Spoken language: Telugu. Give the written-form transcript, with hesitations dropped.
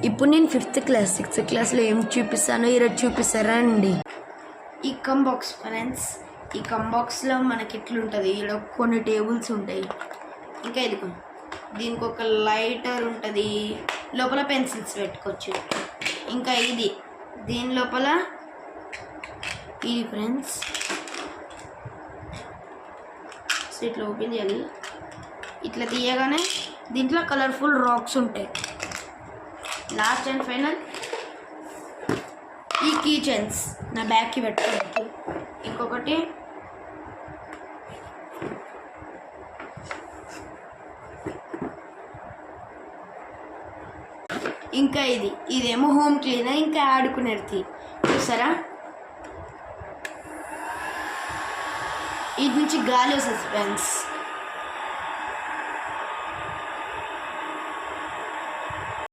ఇప్పుడు నేను 5th క్లాస్ 6th క్లాస్లో ఏం చూపిస్తానో ఈరోజు చూపిస్తారా అండి. ఈ కమ్ బాక్స్ ఫ్రెండ్స్, ఈ కమ్ బాక్స్లో మనకి ఎట్లుంటుంది, ఇక్కడ కొన్ని టేబుల్స్ ఉంటాయి. ఇంకా ఇదిగో దీనికి ఒక లైటర్ ఉంటుంది, లోపల పెన్సిల్స్ పెట్టుకోవచ్చు. ఇంకా ఇది దీని లోపల ఇది ఫ్రెండ్స్ ఇట్లా ఓపెన్ చేయాలి. ఇట్లా తీయగానే దీంట్లో కలర్ఫుల్ రాక్స్ ఉంటాయి. లాస్ట్ అండ్ ఫైనల్ ఈ కీ చైన్స్ నా బ్యాగ్కి పెట్టుకోవచ్చు. ఇంకొకటి ఇంకా ఇదేమో హోమ్ క్లీనర్, ఇంకా ఆడుకునేది చూసారా. ఇది నుంచి గాలి వస్తుంది ఫ్రెండ్స్.